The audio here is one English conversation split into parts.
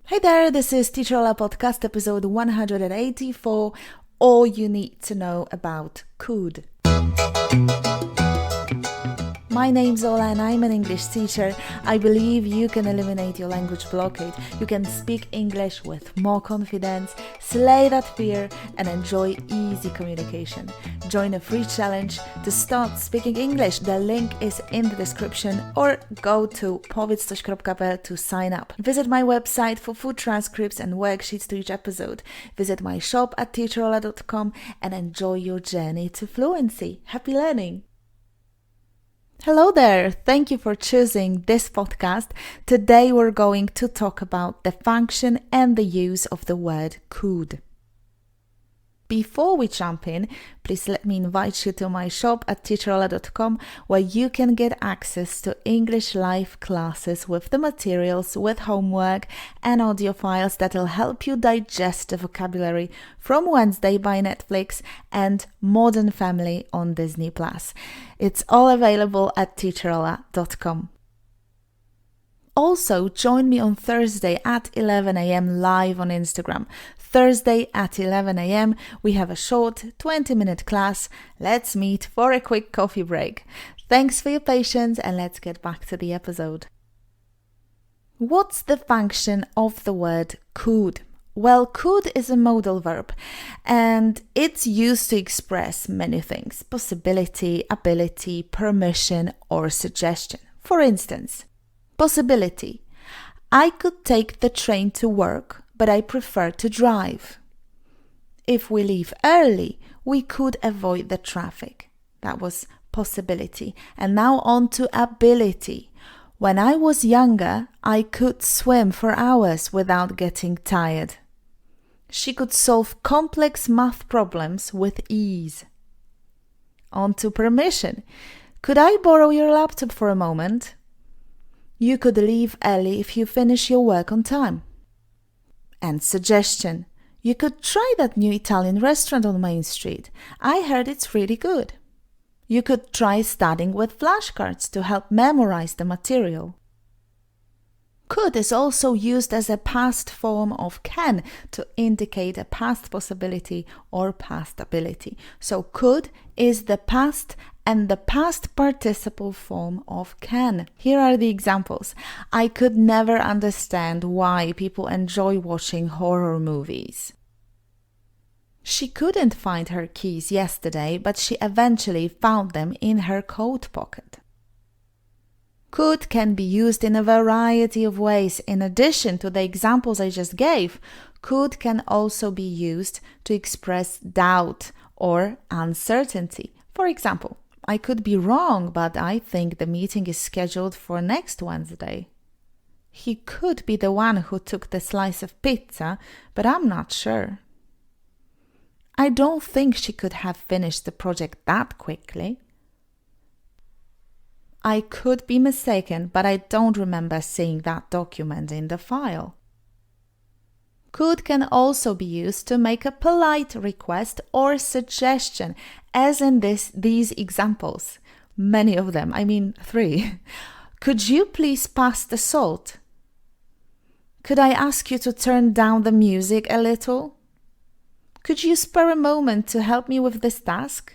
Hey there, this is Teacher Ola Podcast episode 184, All You Need to Know About Could. My name's Ola and I'm an English teacher. I believe you can eliminate your language blockade. You can speak English with more confidence, slay that fear and enjoy easy communication. Join a free challenge to start speaking English. The link is in the description or go to powiedz.pl to sign up. Visit my website for full transcripts and worksheets to each episode. Visit my shop at teacherola.com and enjoy your journey to fluency. Happy learning! Hello there, thank you for choosing this podcast. Today we're going to talk about the function and the use of the word could. Before we jump in, please let me invite you to my shop at teacherola.com where you can get access to English live classes with the materials, with homework and audio files that will help you digest the vocabulary from Wednesday by Netflix and Modern Family on Disney+. It's all available at teacherola.com. Also, join me on Thursday at 11 a.m. live on Instagram. Thursday at 11 a.m. we have a short 20-minute class. Let's meet for a quick coffee break. Thanks for your patience and let's get back to the episode. What's the function of the word could? Well, could is a modal verb and it's used to express many things: possibility, ability, permission, or suggestion. For instance, possibility. I could take the train to work, but I prefer to drive. If we leave early, we could avoid the traffic. That was possibility. And now on to ability. When I was younger, I could swim for hours without getting tired. She could solve complex math problems with ease. On to permission. Could I borrow your laptop for a moment? You could leave early if you finish your work on time. And suggestion. You could try that new Italian restaurant on Main Street. I heard it's really good. You could try studying with flashcards to help memorize the material. Could is also used as a past form of can to indicate a past possibility or past ability. So could is the past and the past participle form of can. Here are the examples. I could never understand why people enjoy watching horror movies. She couldn't find her keys yesterday, but she eventually found them in her coat pocket. Could can be used in a variety of ways. In addition to the examples I just gave, could can also be used to express doubt or uncertainty. For example, I could be wrong, but I think the meeting is scheduled for next Wednesday. He could be the one who took the slice of pizza, but I'm not sure. I don't think she could have finished the project that quickly. I could be mistaken, but I don't remember seeing that document in the file. Could can also be used to make a polite request or suggestion, as in these examples. Many of them, 3. Could you please pass the salt? Could I ask you to turn down the music a little? Could you spare a moment to help me with this task?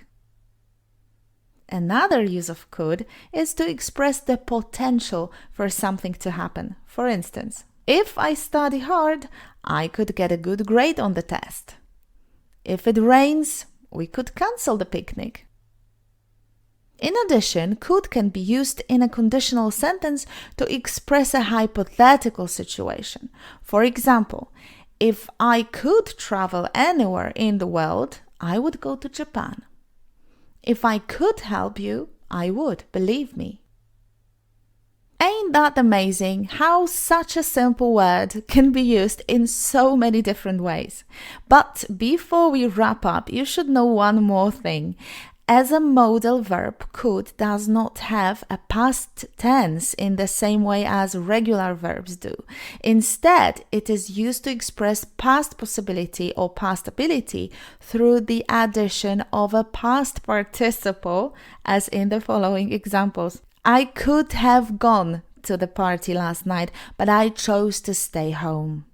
Another use of could is to express the potential for something to happen. For instance, if I study hard, I could get a good grade on the test. If it rains, we could cancel the picnic. In addition, could can be used in a conditional sentence to express a hypothetical situation. For example, if I could travel anywhere in the world, I would go to Japan. If I could help you, I would, believe me. Ain't that amazing how such a simple word can be used in so many different ways? But before we wrap up, you should know one more thing. As a modal verb, could does not have a past tense in the same way as regular verbs do. Instead, it is used to express past possibility or past ability through the addition of a past participle, as in the following examples. I could have gone to the party last night, but I chose to stay home.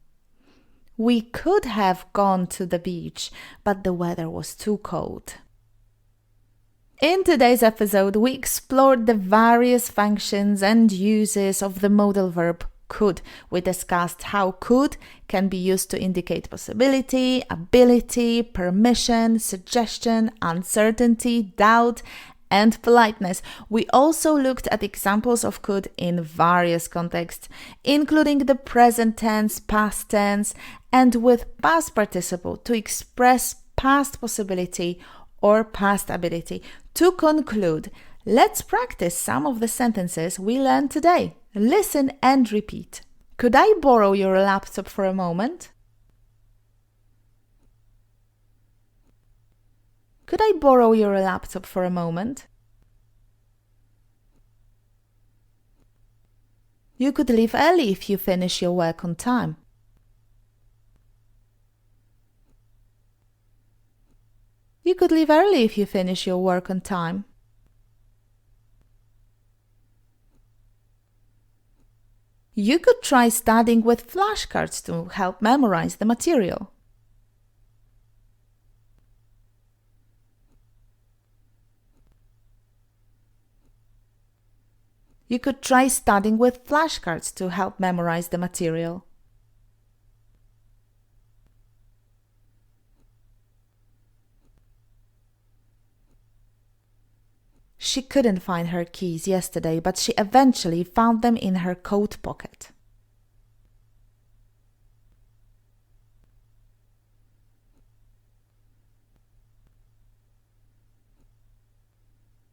We could have gone to the beach, but the weather was too cold. In today's episode, we explored the various functions and uses of the modal verb could. We discussed how could can be used to indicate possibility, ability, permission, suggestion, uncertainty, doubt, and politeness. We also looked at examples of could in various contexts, including the present tense, past tense, and with past participle to express past possibility or past ability. To conclude, let's practice some of the sentences we learned today. Listen and repeat. Could I borrow your laptop for a moment? Could I borrow your laptop for a moment? You could leave early if you finish your work on time. You could leave early if you finish your work on time. You could try studying with flashcards to help memorize the material. You could try studying with flashcards to help memorize the material. She couldn't find her keys yesterday, but she eventually found them in her coat pocket.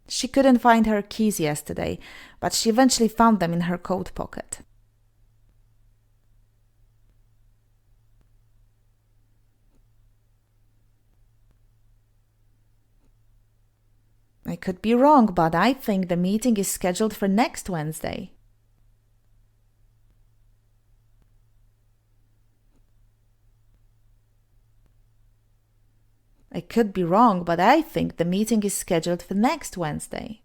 She couldn't find her keys yesterday, but she eventually found them in her coat pocket. I could be wrong, but I think the meeting is scheduled for next Wednesday. I could be wrong, but I think the meeting is scheduled for next Wednesday.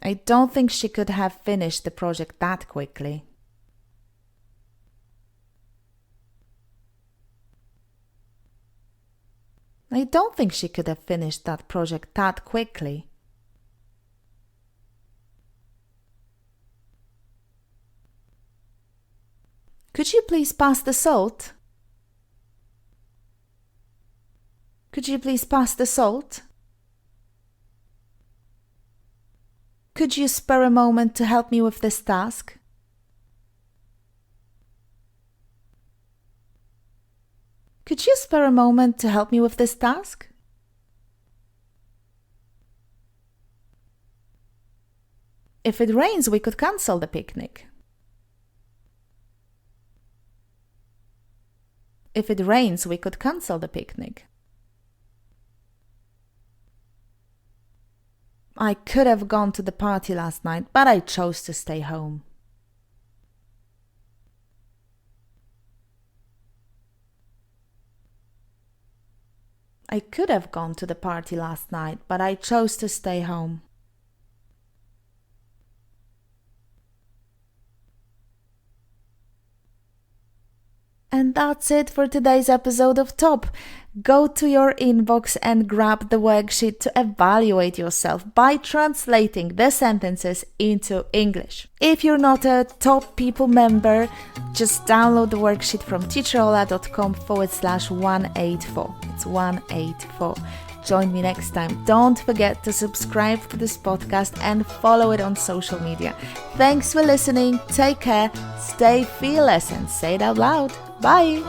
I don't think she could have finished the project that quickly. I don't think she could have finished that project that quickly. Could you please pass the salt? Could you please pass the salt? Could you spare a moment to help me with this task? Could you spare a moment to help me with this task? If it rains, we could cancel the picnic. If it rains, we could cancel the picnic. I could have gone to the party last night, but I chose to stay home. I could have gone to the party last night, but I chose to stay home. And that's it for today's episode of Top. Go to your inbox and grab the worksheet to evaluate yourself by translating the sentences into English. If you're not a Top People member, just download the worksheet from teacherola.com/184. It's 184. Join me next time. Don't forget to subscribe to this podcast and follow it on social media. Thanks for listening. Take care, stay fearless, and say it out loud. Bye!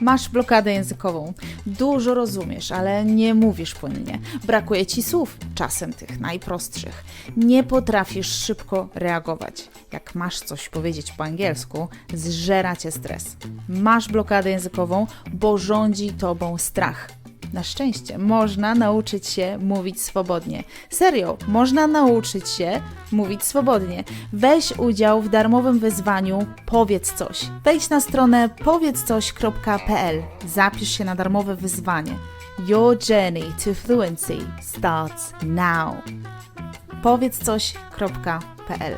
Masz blokadę językową. Dużo rozumiesz, ale nie mówisz płynnie. Brakuje ci słów, czasem tych najprostszych. Nie potrafisz szybko reagować. Jak masz coś powiedzieć po angielsku, zżera cię stres. Masz blokadę językową, bo rządzi tobą strach. Na szczęście można nauczyć się mówić swobodnie. Serio, można nauczyć się mówić swobodnie. Weź udział w darmowym wyzwaniu Powiedz coś. Wejdź na stronę powiedzcoś.pl. Zapisz się na darmowe wyzwanie. Your journey to fluency starts now. powiedzcoś.pl